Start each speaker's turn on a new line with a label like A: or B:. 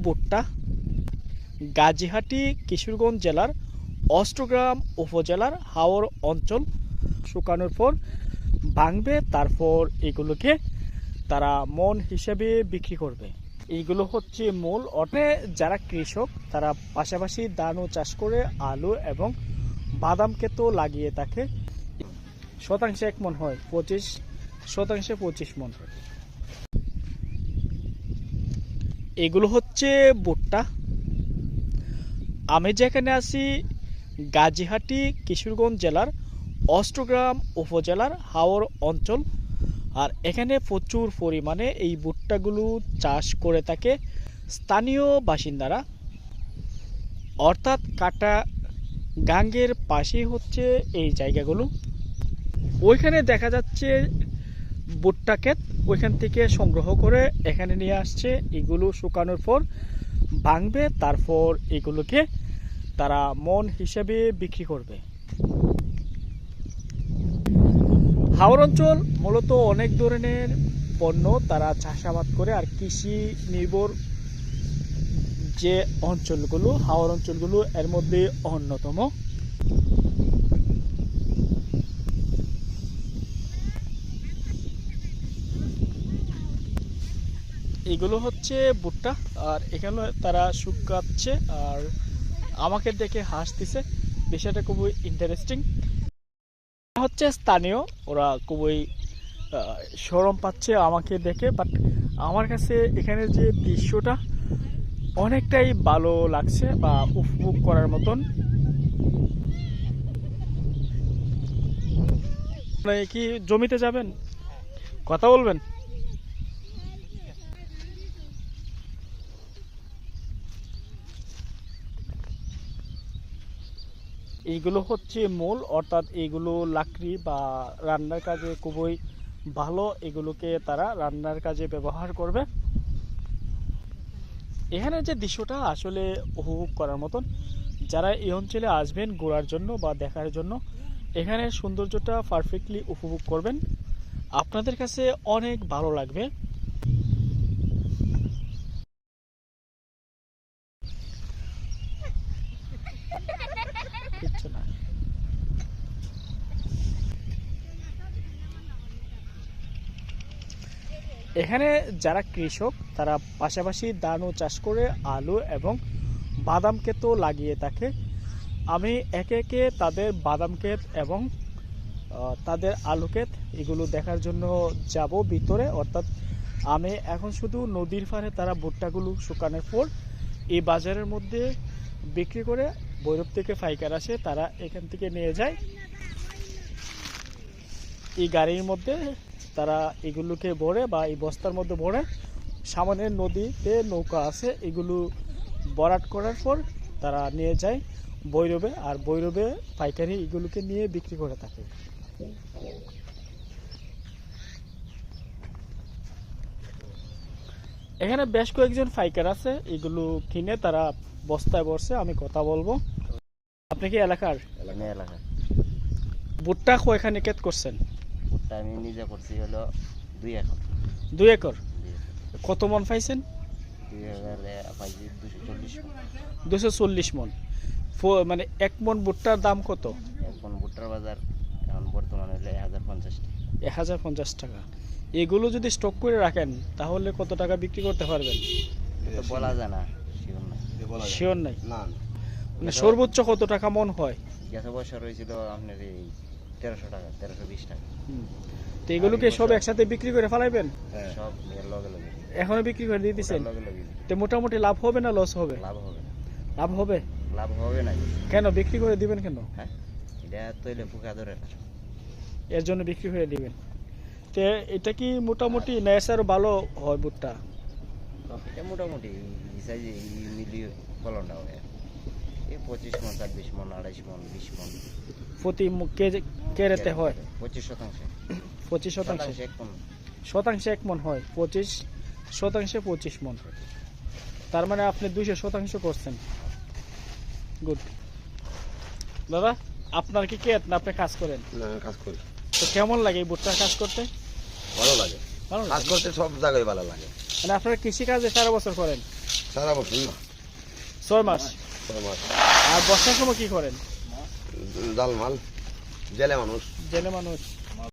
A: ভুট্টা গাজীহাটি কিশোরগঞ্জ জেলার অষ্টগ্রাম উপজেলার হাওর অঞ্চল শুকানোর পর ভাঙবে, তারপর এগুলোকে তারা মন হিসেবে বিক্রি করবে। এইগুলো হচ্ছে মূল অর্থে যারা কৃষক তারা পাশাপাশি ধানও চাষ করে আলু এবং বাদাম ক্ষেতও লাগিয়ে থাকে। শতাংশে 1 মণ হয়, 25 মণ হয়। এগুলো হচ্ছে ভুট্টা। আমি যেখানে আছি গাজীহাটি কিশোরগঞ্জ জেলার অষ্টগ্রাম উপজেলার হাওর অঞ্চল, আর এখানে প্রচুর পরিমাণে এই ভুট্টাগুলো চাষ করে থাকে স্থানীয় বাসিন্দারা, অর্থাৎ কাটা গাঙ্গের পাশেই হচ্ছে এই জায়গাগুলো। ওইখানে দেখা যাচ্ছে ভুট্টা ক্ষেত, ওইখান থেকে সংগ্রহ করে এখানে নিয়ে আসছে। এগুলো শুকানোর পর ভাঙবে, তারপর এগুলোকে তারা মন হিসেবে বিক্রি করবে। হাওর অঞ্চল মূলত অনেক ধরনের পণ্য তারা চাষাবাদ করে, আর কৃষি নির্ভর যে অঞ্চলগুলো হাওর অঞ্চলগুলো এর মধ্যে অন্যতম। এগুলো হচ্ছে ভুট্টা, আর এখানে তারা শুকাচ্ছে আর আমাকে দেখে হাসতেছে। বিষয়টা খুবই ইন্টারেস্টিং। হচ্ছে স্থানীয়, ওরা খুবই শরম পাচ্ছে আমাকে দেখে, বাট আমার কাছে এখানে যে দৃশ্যটা অনেকটাই ভালো লাগছে বা উপভোগ করার মতন। কি জমিতে যাবেন, কথা বলবেন? এইগুলো হচ্ছে মূল, অর্থাৎ এইগুলো লাকড়ি বা রান্নার কাজে খুবই ভালো। এগুলোকে তারা রান্নার কাজে ব্যবহার করবে। এখানে যে দৃশ্যটা আসলে উপভোগ করার মতন। যারা এই অঞ্চলে আসবেন ঘোরার জন্য বা দেখার জন্য, এখানে সৌন্দর্যটা পারফেক্টলি উপভোগ করবেন, আপনাদের কাছে অনেক ভালো লাগবে। এখানে যারা কৃষক তারা পাশাপাশি ধানও চাষ করে আলু এবং বাদাম ক্ষেতও লাগিয়ে থাকে। আমি একে একে তাদের বাদাম ক্ষেত এবং তাদের আলু ক্ষেত এগুলো দেখার জন্য যাব ভিতরে। অর্থাৎ আমি এখন শুধু নদীর পাড়ে তারা ভুট্টাগুলো শুকানোর পর এই বাজারের মধ্যে বিক্রি করে, ভৈরব থেকে পাইকার আসে, তারা এখান থেকে নিয়ে যায় এই গাড়ির মধ্যে। তারা এগুলোকে ভরে বা এই বস্তার মধ্যে ভরে, সামনে নদীতে নৌকা আছে, এগুলো ভরাট করার পর তারা নিয়ে যায় ভৈরবে, আর ভৈরবে পাইকারি এগুলোকে নিয়ে বিক্রি করে থাকে। এখানে বেশ কয়েকজন পাইকার আছে, এগুলো কিনে তারা বস্তায় ভরছে। আমি কথা বলবো। আপনি কি এলাকার?
B: এলাকা।
A: ভুট্টা কয়খানি ক্ষেত করছেন?
B: ভুট্টা আমি নিজে করছি হলো 2 একর।
A: 2 একর। কত মন পাইছেন? 240 মন। মানে 1 মন ভুট্টার দাম কত?
B: 1 মন ভুট্টার বাজার এখন বর্তমানে হলো 1050 টাকা।
A: 1050 টাকা। এগুলো যদি স্টক করে রাখেন তাহলে কত টাকা বিক্রি করতে পারবেন?
B: এটা বলা যায় না,
A: শিওর নাই। মানে সর্বোচ্চ কত টাকা মন হয়?
B: গেছে বছর হয়েছিল আপনার এই 1300 টাকা, 1320 টাকা।
A: তো এগুলোকে সব একসাথে বিক্রি করে ফেলাইবেন?
B: সব লগে লগে
A: এখনো বিক্রি করে দিয়ে দিচ্ছেন?
B: লগে লগে।
A: তো মোটামুটি লাভ হবে না লস হবে?
B: লাভ হবে।
A: লাভ হবে?
B: লাভ হবে না।
A: কেন বিক্রি করে দিবেন কেন?
B: হ্যাঁ, এটা তৈলে পোকা ধরে না,
A: এর জন্য বিক্রি করে দিবেন। তো এটা কি মোটামুটি নেশার ভালো হয় ভুট্টা?
B: এটা মোটামুটি সাইজে মিলিয়ে ফলনটা হয়। এই 25 মন, 26 মন, 28 মন, 20 মন
A: প্রতি কেরেতে হয়?
B: 25 শতাংশ।
A: 25 শতাংশ। শতাংশে 1 মন হয়, 25 শতাংশে 25 মন। তার মানে আপনি 200 শতাংশ করছেন। গুড। দাদা, আপনার কি ক্ষেত না আপনি কাজ করেন?
C: না, কাজ করি।
A: তো কেমন লাগে এই ভুট্টার কাজ করতে?
C: ভালো লাগে। কাজ করতে সব জায়গায় ভালো লাগে।
A: মানে আপনারা কৃষি কাজে সারা বছর করেন?
C: সারা বছর
A: 6 মাস।
C: 6 মাস।
A: আর বর্ষার সময় কি করেন?
C: জাল মাল, জেলে মানুষ।
A: জেলে মানুষ।